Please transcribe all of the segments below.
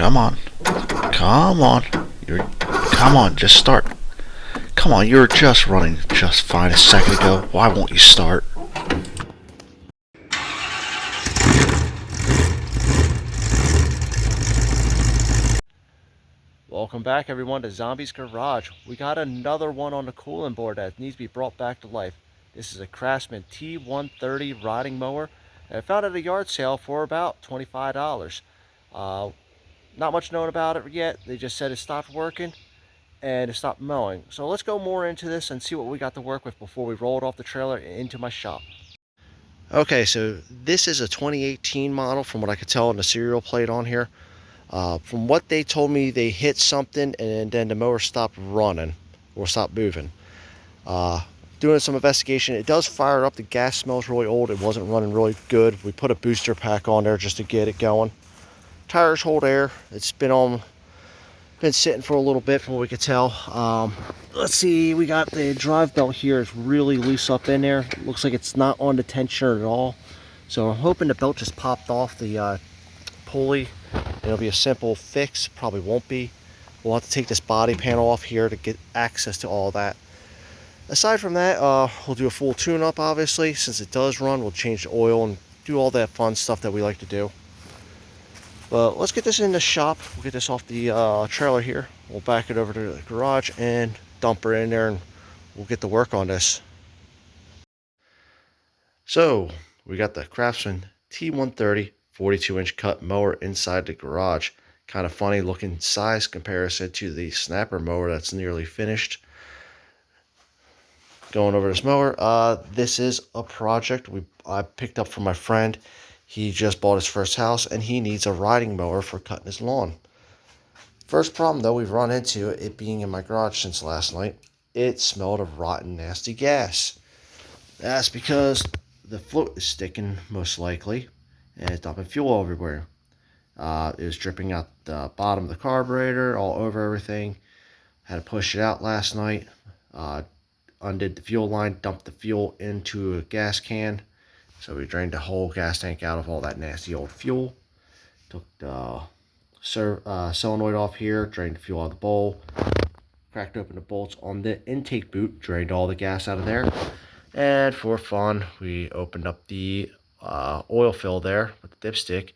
Come on. Come on. Come on, just start. Come on, you were just running just fine a second ago. Why won't you start? Welcome back everyone to Zombie's Garage. We got another one on the cooling board that needs to be brought back to life. This is a Craftsman T130 riding mower that I found at a yard sale for about $25. Not much known about it yet. They just said it stopped working and it stopped mowing. So let's go more into this and see what we got to work with before we roll it off the trailer into my shop. Okay, so this is a 2018 model from what I could tell on the serial plate on here. From what they told me, they hit something and then the mower stopped running or stopped moving. Doing some investigation, it does fire up. The gas smells really old. It wasn't running really good. We put a booster pack on there just to get it going. Tires hold air. It's been sitting for a little bit from what we could tell. Let's see, we got the drive belt here. It's really loose up in there. It looks like it's not on the tensioner at all. So I'm hoping the belt just popped off the pulley. It'll be a simple fix. Probably won't be. We'll have to take this body panel off here to get access to all that. Aside from that, we'll do a full tune-up, obviously. Since it does run, we'll change the oil and do all that fun stuff that we like to do. But let's get this in the shop. We'll get this off the trailer here. We'll back it over to the garage and dump her in there, and we'll get to work on this. So, we got the Craftsman T130 42-inch cut mower inside the garage. Kind of funny looking size comparison to the snapper mower that's nearly finished. Going over this mower, this is a project I picked up from my friend. He just bought his first house and he needs a riding mower for cutting his lawn. First problem though we've run into, it being in my garage since last night, it smelled of rotten nasty gas. That's because the float is sticking most likely and it's dumping fuel everywhere. It was dripping out the bottom of the carburetor all over everything. Had to push it out last night. Undid the fuel line, dumped the fuel into a gas can. So we drained the whole gas tank out of all that nasty old fuel. Took the solenoid off here, drained the fuel out of the bowl. Cracked open the bolts on the intake boot, drained all the gas out of there. And for fun, we opened up the oil fill there with the dipstick.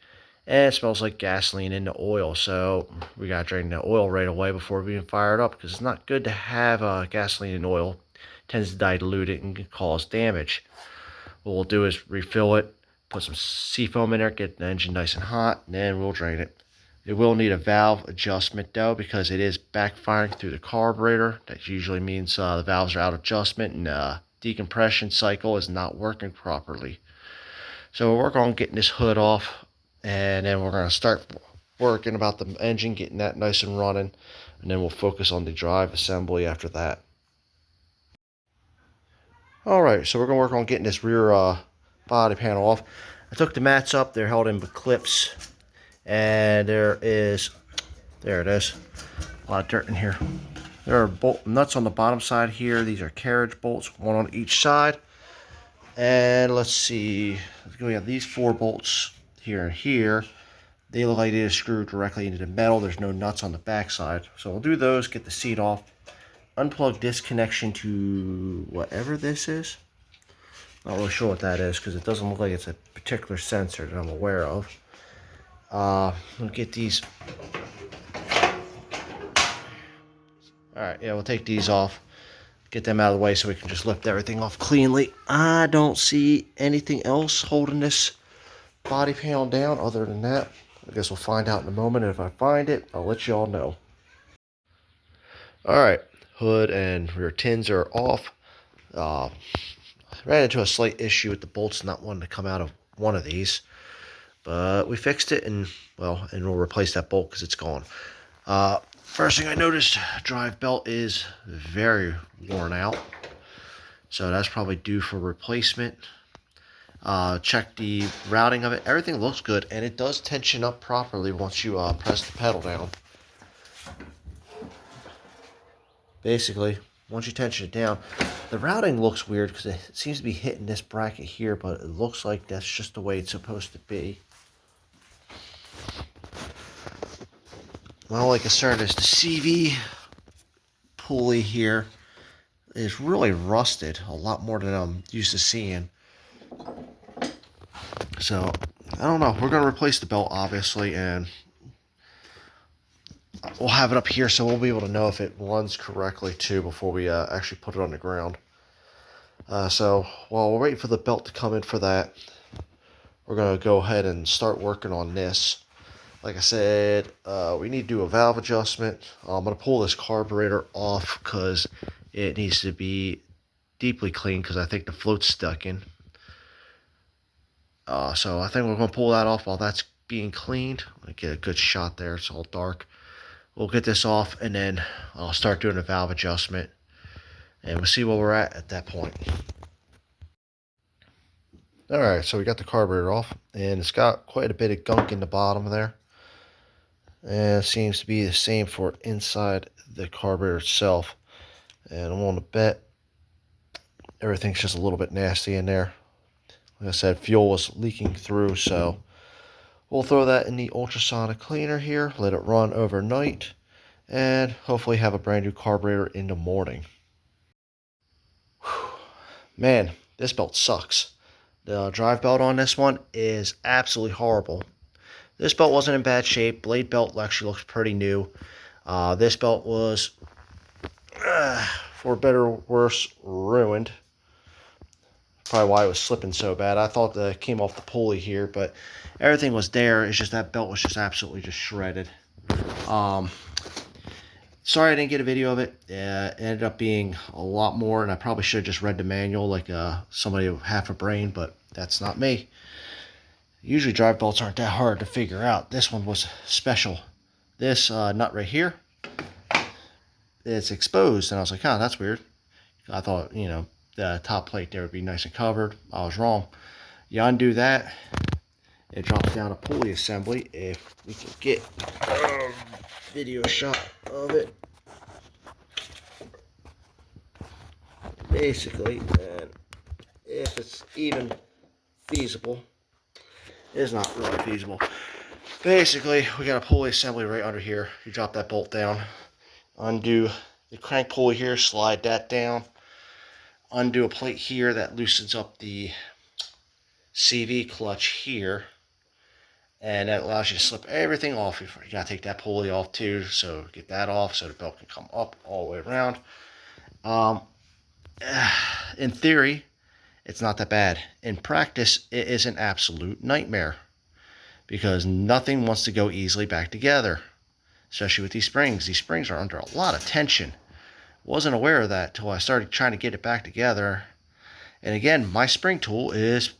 And it smells like gasoline in the oil. So we got to drain the oil right away before we even fire it up, because it's not good to have gasoline in oil. Tends to dilute it and can cause damage. What we'll do is refill it, put some seafoam in there, get the engine nice and hot, and then we'll drain it. It will need a valve adjustment though, because it is backfiring through the carburetor. That usually means the valves are out of adjustment and decompression cycle is not working properly. So we'll work on getting this hood off, and then we're going to start working about the engine, getting that nice and running, and then we'll focus on the drive assembly after that. Alright, so we're going to work on getting this rear body panel off. I took the mats up, they're held in with clips, and there it is, a lot of dirt in here. There are bolt nuts on the bottom side here. These are carriage bolts, one on each side. And let's see, we have these 4 bolts here and here. They look like they just screw directly into the metal. There's no nuts on the back side. So we'll do those, get the seat off. Unplug this connection to whatever this is. Not really sure what that is because it doesn't look like it's a particular sensor that I'm aware of. We'll get these. Alright, yeah, we'll take these off. Get them out of the way so we can just lift everything off cleanly. I don't see anything else holding this body panel down other than that. I guess we'll find out in a moment. If I find it, I'll let you all know. Alright. Hood and rear tins are off. Ran into a slight issue with the bolts not wanting to come out of one of these, but we fixed it, and we'll replace that bolt because it's gone. First thing I noticed, drive belt is very worn out, so that's probably due for replacement. Check the routing of it. Everything looks good, and it does tension up properly once you press the pedal down. Basically, once you tension it down, the routing looks weird because it seems to be hitting this bracket here, but it looks like that's just the way it's supposed to be. My only concern is the CV pulley here is really rusted a lot more than I'm used to seeing. So, I don't know. We're going to replace the belt, obviously, and we'll have it up here so we'll be able to know if it runs correctly, too, before we actually put it on the ground. So, while we're waiting for the belt to come in for that, we're going to go ahead and start working on this. Like I said, we need to do a valve adjustment. I'm going to pull this carburetor off because it needs to be deeply cleaned because I think the float's stuck in. So I think we're going to pull that off while that's being cleaned. I get a good shot there. It's all dark. We'll get this off and then I'll start doing a valve adjustment. And we'll see where we're at that point. Alright, so we got the carburetor off. And it's got quite a bit of gunk in the bottom there. And it seems to be the same for inside the carburetor itself. And I'm on to bet everything's just a little bit nasty in there. Like I said, fuel was leaking through, so we'll throw that in the ultrasonic cleaner here, let it run overnight, and hopefully have a brand new carburetor in the morning. Whew. Man, this belt sucks. The drive belt on this one is absolutely horrible. This belt wasn't in bad shape. Blade belt actually looks pretty new. This belt was, for better or worse, ruined. Probably why it was slipping so bad. I thought that it came off the pulley here, but everything was there. It's just that belt was just absolutely just shredded. Sorry I didn't get a video of it. It ended up being a lot more, and I probably should have just read the manual like somebody with half a brain, but that's not me. Usually drive belts aren't that hard to figure out. This one was special. This nut right here, it's exposed, and I was like, oh, that's weird. I thought, the top plate there would be nice and covered. I was wrong. You undo that, it drops down a pulley assembly. If we can get a video shot of it. Basically, and if it's even feasible, it's not really feasible. Basically, we got a pulley assembly right under here. You drop that bolt down, undo the crank pulley here, slide that down, undo a plate here that loosens up the CV clutch here, and that allows you to slip everything off. You gotta take that pulley off too, so get that off so the belt can come up all the way around. In theory, it's not that bad. In practice, it is an absolute nightmare because nothing wants to go easily back together, especially with these springs. These springs are under a lot of tension. Wasn't aware of that till I started trying to get it back together. And again, my spring tool is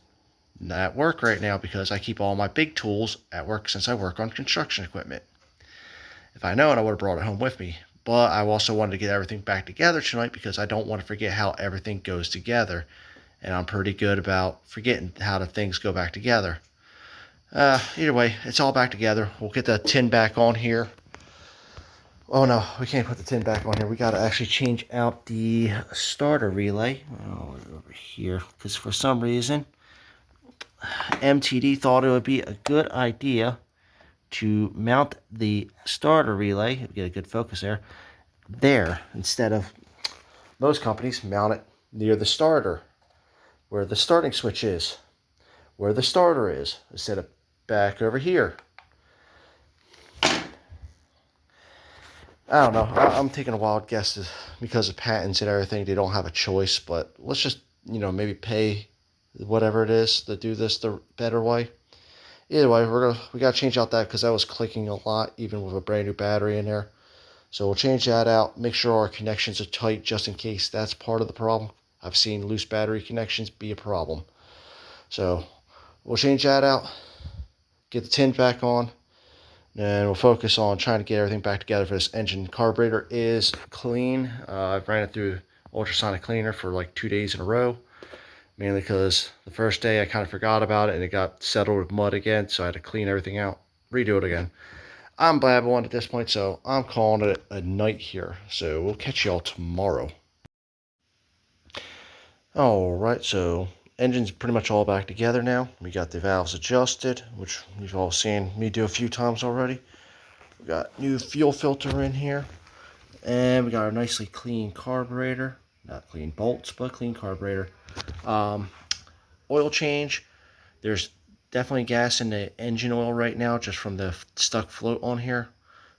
at work right now because I keep all my big tools at work since I work on construction equipment. If I known, I would have brought it home with me. But I also wanted to get everything back together tonight because I don't want to forget how everything goes together. And I'm pretty good about forgetting how the things go back together. Either way, it's all back together. We'll get the tin back on here. Oh no, we can't put the tin back on here. We got to actually change out the starter relay over here because for some reason MTD thought it would be a good idea to mount the starter relay, get a good focus there instead of most companies mount it near the starter, where the starting switch is, where the starter is, instead of back over here. I don't know. I'm taking a wild guess because of patents and everything. They don't have a choice, but let's just, maybe pay whatever it is to do this the better way. Either way, we got to change out that because that was clicking a lot, even with a brand new battery in there. So we'll change that out. Make sure our connections are tight just in case that's part of the problem. I've seen loose battery connections be a problem. So we'll change that out. Get the tin back on. And we'll focus on trying to get everything back together for this engine. Carburetor is clean. I've ran it through ultrasonic cleaner for like 2 days in a row. Mainly because the first day I kind of forgot about it and it got settled with mud again. So I had to clean everything out, redo it again. I'm blabbing at this point, so I'm calling it a night here. So we'll catch y'all tomorrow. Alright, so engine's pretty much all back together now. We got the valves adjusted, which you've all seen me do a few times already. We got new fuel filter in here. And we got our nicely clean carburetor. Not clean bolts, but clean carburetor. Oil change. There's definitely gas in the engine oil right now just from the stuck float on here.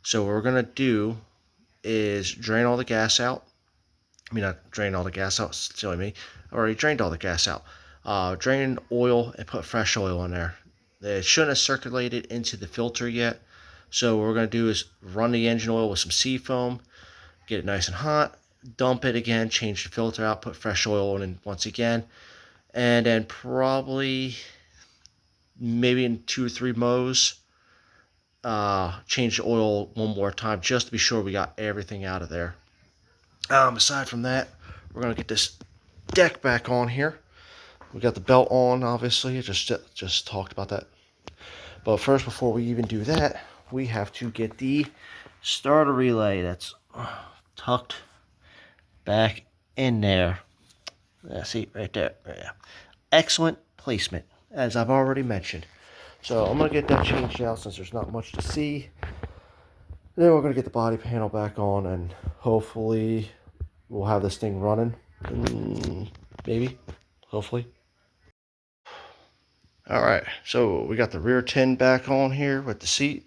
So what we're going to do is drain all the gas out. I mean, not drain all the gas out, silly me. I already drained all the gas out. Drain oil and put fresh oil in there. It shouldn't have circulated into the filter yet. So what we're going to do is run the engine oil with some seafoam, get it nice and hot, dump it again, change the filter out, put fresh oil in once again, and then probably maybe in 2 or 3 mows, change the oil one more time just to be sure we got everything out of there. Aside from that, we're going to get this deck back on here. We got the belt on, obviously. I just talked about that. But first, before we even do that, we have to get the starter relay that's tucked back in there. Yeah, see, right there. Yeah. Excellent placement, as I've already mentioned. So I'm going to get that changed out since there's not much to see. Then we're going to get the body panel back on, and hopefully we'll have this thing running. Maybe. Hopefully. Alright, so we got the rear tin back on here with the seat.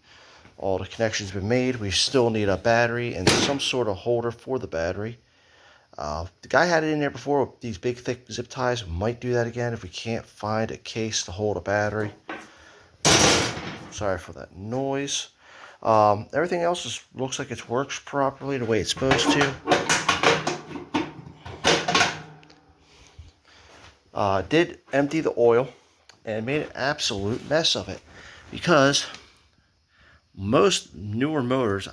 All the connections been made. We still need a battery and some sort of holder for the battery. The guy had it in there before with these big thick zip ties. We might do that again if we can't find a case to hold a battery. Sorry for that noise. Everything else looks like it works properly the way it's supposed to. Did empty the oil and made an absolute mess of it because most newer motors,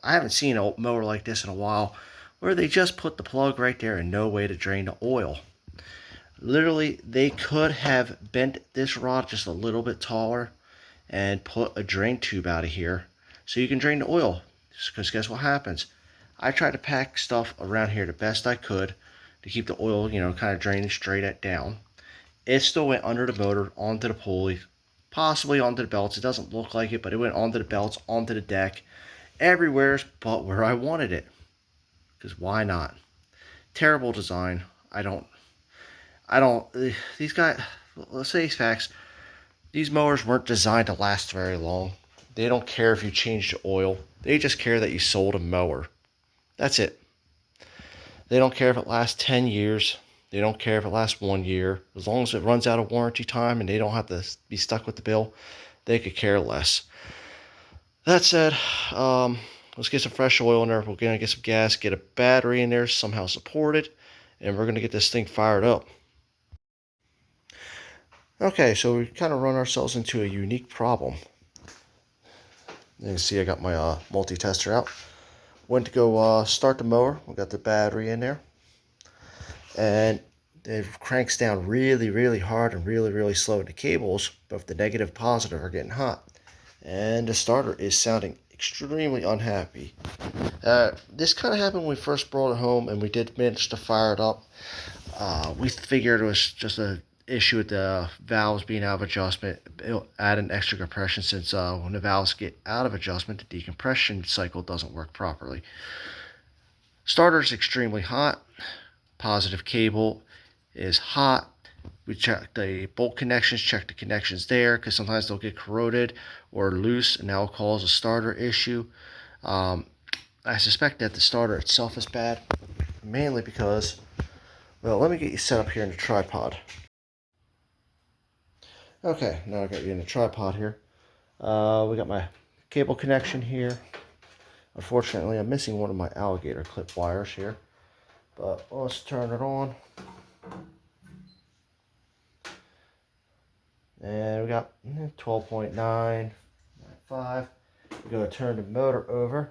I haven't seen a mower like this in a while, where they just put the plug right there and no way to drain the oil. Literally, they could have bent this rod just a little bit taller and put a drain tube out of here so you can drain the oil. Because guess what happens? I tried to pack stuff around here the best I could to keep the oil, kind of draining straight down. It still went under the motor, onto the pulley, possibly onto the belts. It doesn't look like it, but it went onto the belts, onto the deck, everywhere but where I wanted it. Because why not? Terrible design. These guys, let's say these facts, these mowers weren't designed to last very long. They don't care if you change the oil. They just care that you sold a mower. That's it. They don't care if it lasts 10 years. They don't care if it lasts 1 year. As long as it runs out of warranty time and they don't have to be stuck with the bill, they could care less. That said, let's get some fresh oil in there. We're going to get some gas, get a battery in there, somehow support it, and we're going to get this thing fired up. Okay, so we kind of run ourselves into a unique problem. You can see I got my multi-tester out. Went to go start the mower. We got the battery in there. And it cranks down really, really hard and really, really slow in the cables. Both the negative and positive are getting hot. And the starter is sounding extremely unhappy. This kind of happened when we first brought it home, and we did manage to fire it up. We figured it was just an issue with the valves being out of adjustment. It'll add an extra compression since when the valves get out of adjustment, the decompression cycle doesn't work properly. Starter is extremely hot. Positive cable is hot. We checked the bolt connections, checked the connections there because sometimes they'll get corroded or loose and that will cause a starter issue. I suspect that the starter itself is bad, mainly because, well, let me get you set up here in the tripod. Okay, now I got you in the tripod here. We got my cable connection here. Unfortunately, I'm missing one of my alligator clip wires here, but let's turn it on. And we got 12.995. We're going to turn the motor over.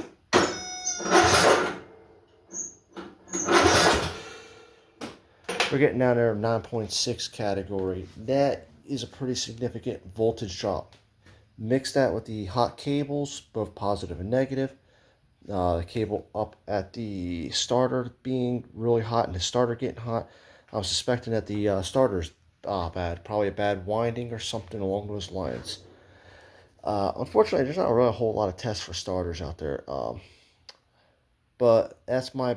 We're getting down there 9.6 category. That is a pretty significant voltage drop. Mix that with the hot cables, both positive and negative. The cable up at the starter being really hot and the starter getting hot. I'm suspecting that the starter's bad. Probably a bad winding or something along those lines. Unfortunately, there's not really a whole lot of tests for starters out there. But that's my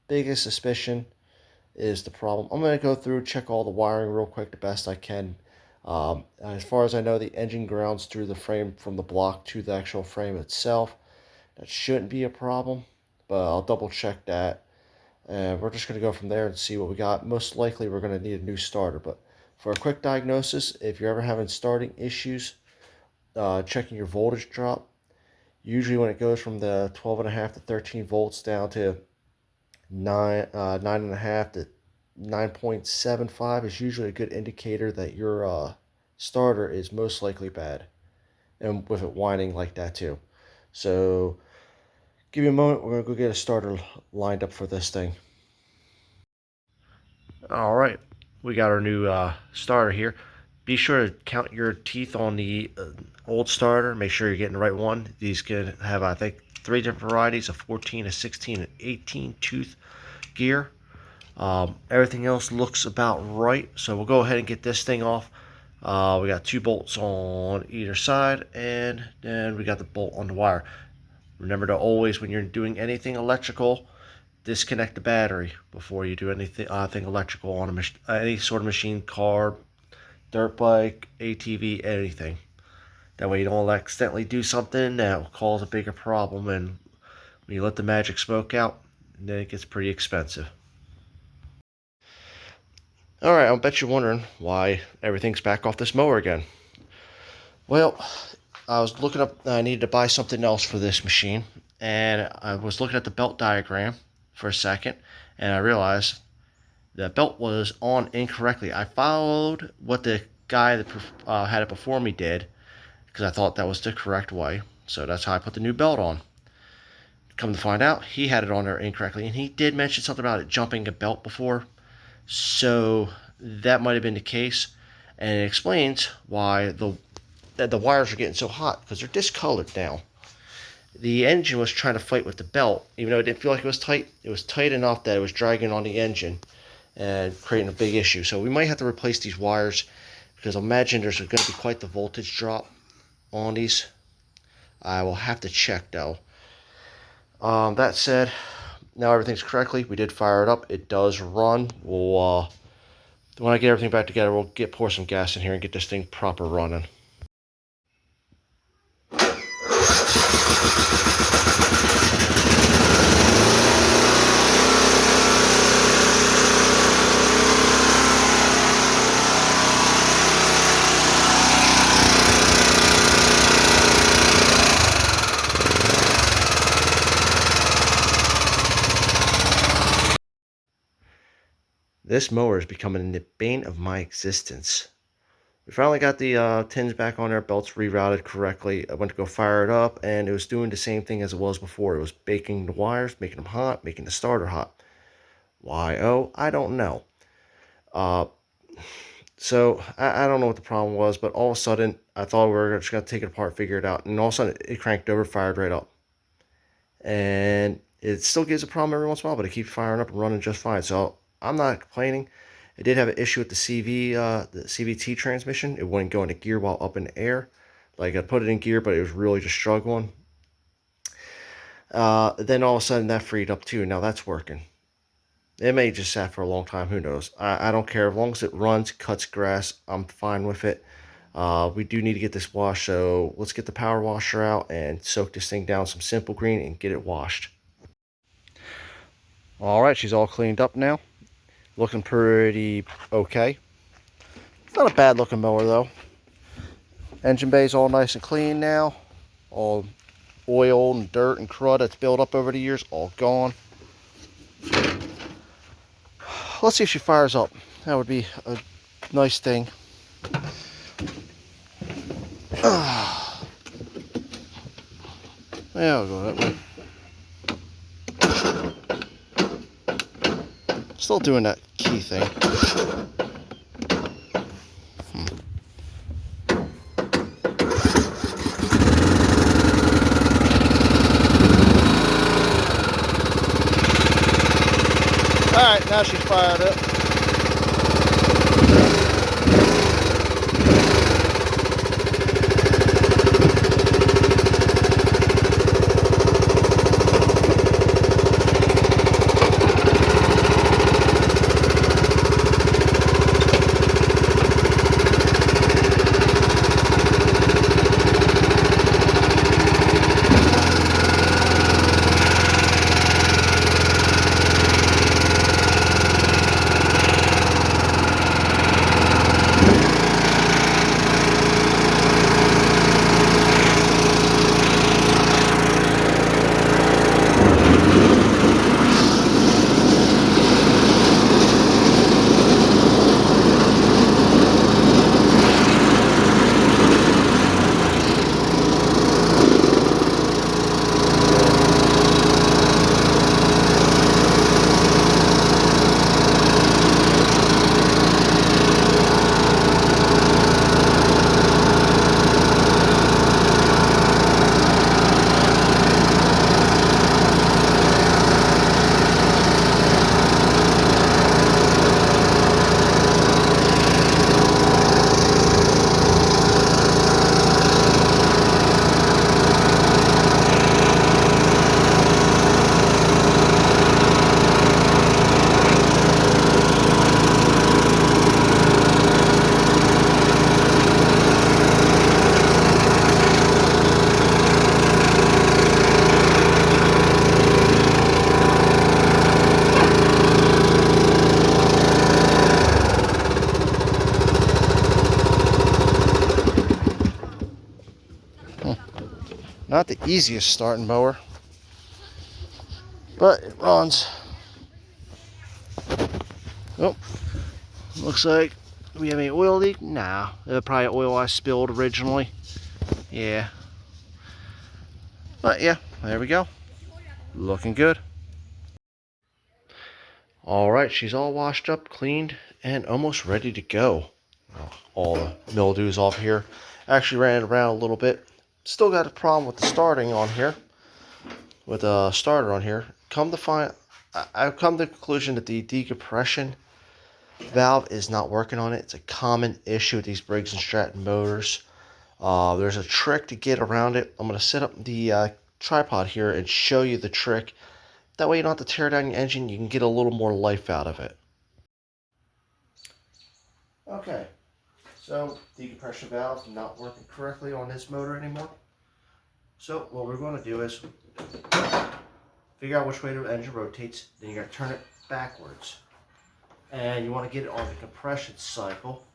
biggest suspicion is the problem. I'm going to go through, check all the wiring real quick the best I can. As far as I know, the engine grounds through the frame from the block to the actual frame itself. That shouldn't be a problem, but I'll double check that. And we're just going to go from there and see what we got. Most likely we're going to need a new starter, but for a quick diagnosis, if you're ever having starting issues, checking your voltage drop, usually when it goes from the 12.5 to 13 volts down to 9.5 to 9.75 is usually a good indicator that your starter is most likely bad, and with it whining like that too. So give me a moment, we're going to go get a starter lined up for this thing. All right, we got our new starter here. Be sure to count your teeth on the old starter. Make sure you're getting the right one. These could have, I think, 3 different varieties: a 14, a 16, and 18 tooth gear. Everything else looks about right, so we'll go ahead and get this thing off. We got 2 bolts on either side, and then we got the bolt on the wire. Remember to always, when you're doing anything electrical, disconnect the battery before you do anything electrical on any sort of machine, car, dirt bike, ATV, anything. That way you don't accidentally do something that will cause a bigger problem, and when you let the magic smoke out, then it gets pretty expensive. Alright, I'll bet you're wondering why everything's back off this mower again. Well, I was looking up, I needed to buy something else for this machine, and I was looking at the belt diagram for a second, and I realized the belt was on incorrectly. I followed what the guy that had it before me did, because I thought that was the correct way, so that's how I put the new belt on. Come to find out, he had it on there incorrectly, and he did mention something about it jumping a belt before, so that might have been the case, and it explains why the wires are getting so hot, because they're discolored now. The engine was trying to fight with the belt, even though it didn't feel like it was tight enough that it was dragging on the engine and creating a big issue. So we might have to replace these wires, because I imagine there's going to be quite the voltage drop on these. I will have to check though. That said, now everything's correctly. We did fire it up. It does run. We'll when I get everything back together, we'll pour some gas in here and get this thing proper running. This mower is becoming the bane of my existence. We finally got the tins back on there, belts rerouted correctly. I went to go fire it up, and it was doing the same thing as it was before. It was baking the wires, making them hot, making the starter hot. Why? Oh, I don't know. So I don't know what the problem was, but all of a sudden, I thought we were just going to take it apart, figure it out, and all of a sudden, it cranked over, fired right up. And it still gives a problem every once in a while, but it keeps firing up and running just fine. So I'm not complaining. It did have an issue with the CVT transmission. It wouldn't go into gear while up in the air. Like, I put it in gear, but it was really just struggling. Then all of a sudden that freed up too. Now that's working. It may just sat for a long time. Who knows? I don't care. As long as it runs, cuts grass, I'm fine with it. We do need to get this washed, so let's get the power washer out and soak this thing down some Simple Green and get it washed. Alright, she's all cleaned up now. Looking pretty okay. It's not a bad looking mower though. Engine bay's all nice and clean now. All oil and dirt and crud that's built up over the years, all gone. Let's see if she fires up. That would be a nice thing. Yeah, I'll go that way. Still doing that key thing. Alright, now she's fired up. Not the easiest starting mower, but it runs. Oh, looks like we have any oil leak. Nah, probably oil I spilled originally. Yeah, but yeah, there we go. Looking good. All right, she's all washed up, cleaned, and almost ready to go. All the mildew's off here. Actually ran it around a little bit. Still got a problem with the starting on here. With a starter on here. I've come to the conclusion that the decompression valve is not working on it. It's a common issue with these Briggs & Stratton motors. There's a trick to get around it. I'm going to set up the tripod here and show you the trick. That way you don't have to tear down your engine. You can get a little more life out of it. Okay, so decompression valve not working correctly on this motor anymore. So what we're going to do is figure out which way the engine rotates. Then you're going to turn it backwards. And you want to get it on the compression cycle.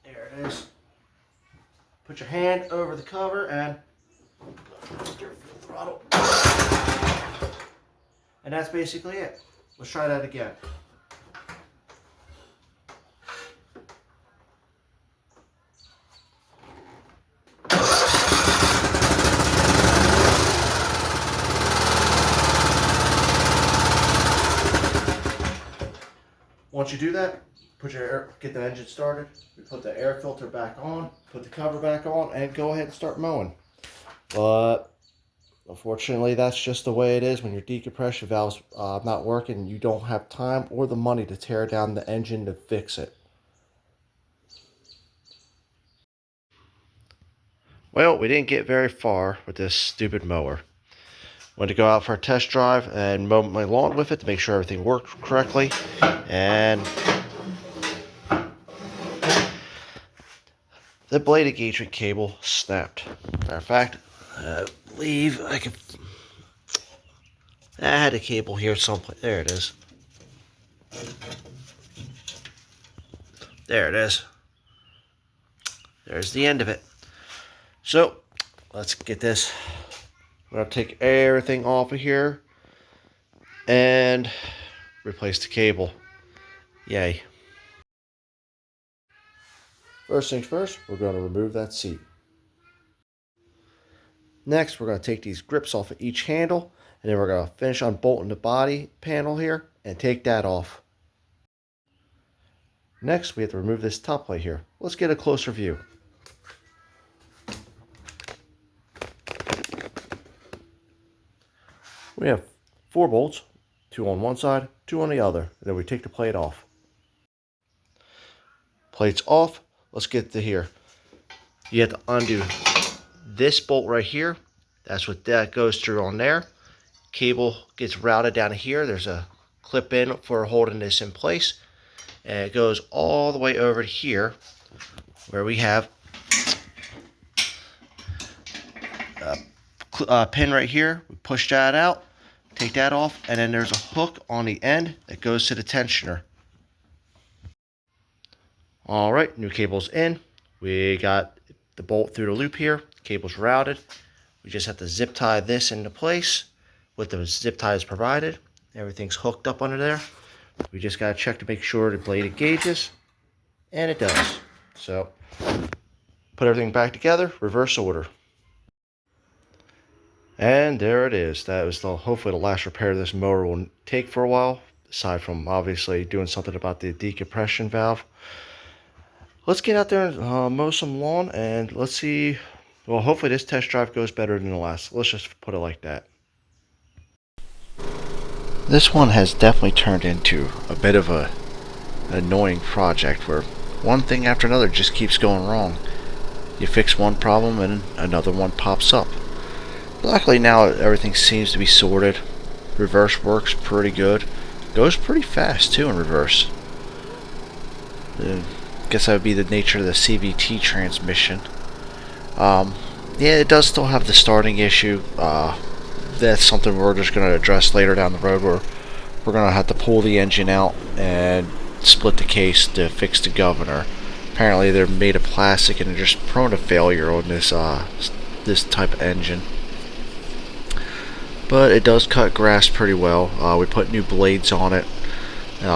There it is. Put your hand over the cover and steer the throttle. And that's basically it. Let's try that again. Once you do that, get the engine started, put the air filter back on, put the cover back on, and go ahead and start mowing. But unfortunately, that's just the way it is when your decompression valve's not working and you don't have time or the money to tear down the engine to fix it. Well, we didn't get very far with this stupid mower. Went to go out for a test drive and mow my lawn with it to make sure everything worked correctly. And the blade engagement cable snapped. Matter of fact, I believe I had a cable here someplace. There it is. There it is. There's the end of it. So, let's get this. I'm going to take everything off of here and replace the cable. Yay. First things first, we're going to remove that seat. Next, we're going to take these grips off of each handle, and then we're going to finish unbolting the body panel here and take that off. Next, we have to remove this top plate here. Let's get a closer view. We have 4 bolts, 2 on one side, 2 on the other, and then we take the plate off. Plate's off. Let's get to here. You have to undo this bolt right here. That's what that goes through on there. Cable gets routed down here. There's a clip in for holding this in place. And it goes all the way over to here where we have a pin right here. We push that out, take that off, and then there's a hook on the end that goes to the tensioner. Alright, new cable's in. We got the bolt through the loop here. Cable's routed. We just have to zip tie this into place with the zip ties provided. Everything's hooked up under there. We just got to check to make sure the blade engages, and it does. So, put everything back together, reverse order. And there it is. That was hopefully the last repair this mower will take for a while, aside from obviously doing something about the decompression valve. Let's get out there and mow some lawn, and let's see. Well, hopefully this test drive goes better than the last. Let's just put it like that. This one has definitely turned into a bit of an annoying project where one thing after another just keeps going wrong. You fix one problem and another one pops up. Luckily now everything seems to be sorted. Reverse works pretty good. Goes pretty fast too in reverse. Guess that would be the nature of the CVT transmission. Yeah, it does still have the starting issue. That's something we're just going to address later down the road, where we're going to have to pull the engine out and split the case to fix the governor. Apparently they're made of plastic and they're just prone to failure on this type of engine. But it does cut grass pretty well. We put new blades on it.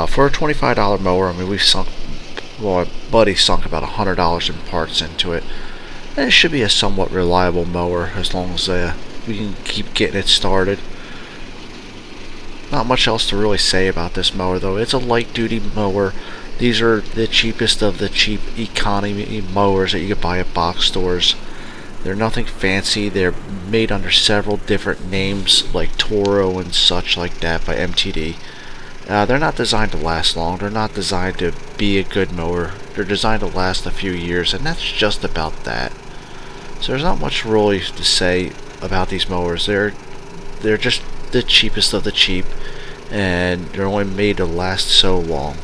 For a $25 mower, I mean, my buddy sunk about $100 in parts into it. And it should be a somewhat reliable mower as long as we can keep getting it started. Not much else to really say about this mower though. It's a light duty mower. These are the cheapest of the cheap economy mowers that you could buy at box stores. They're nothing fancy. They're made under several different names like Toro and such like that by MTD. They're not designed to last long. They're not designed to be a good mower. They're designed to last a few years, and that's just about that. So there's not much really to say about these mowers. They're just the cheapest of the cheap, and they're only made to last so long.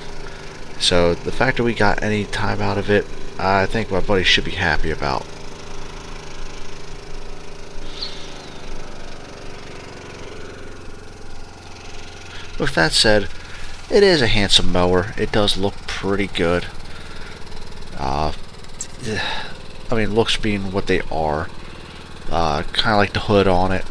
So the fact that we got any time out of it, I think my buddy should be happy about. With that said, it is a handsome mower. It does look pretty good. I mean, looks being what they are. Kind of like the hood on it.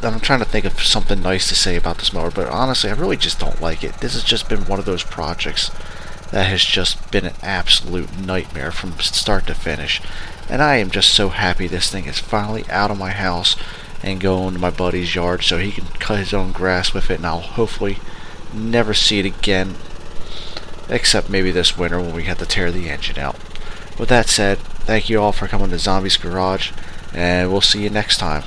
I'm trying to think of something nice to say about this mower, but honestly, I really just don't like it. This has just been one of those projects that has just been an absolute nightmare from start to finish. And I am just so happy this thing is finally out of my house and going to my buddy's yard so he can cut his own grass with it, and I'll hopefully never see it again, except maybe this winter when we have to tear the engine out. With that said, thank you all for coming to Zombie's Garage, and we'll see you next time.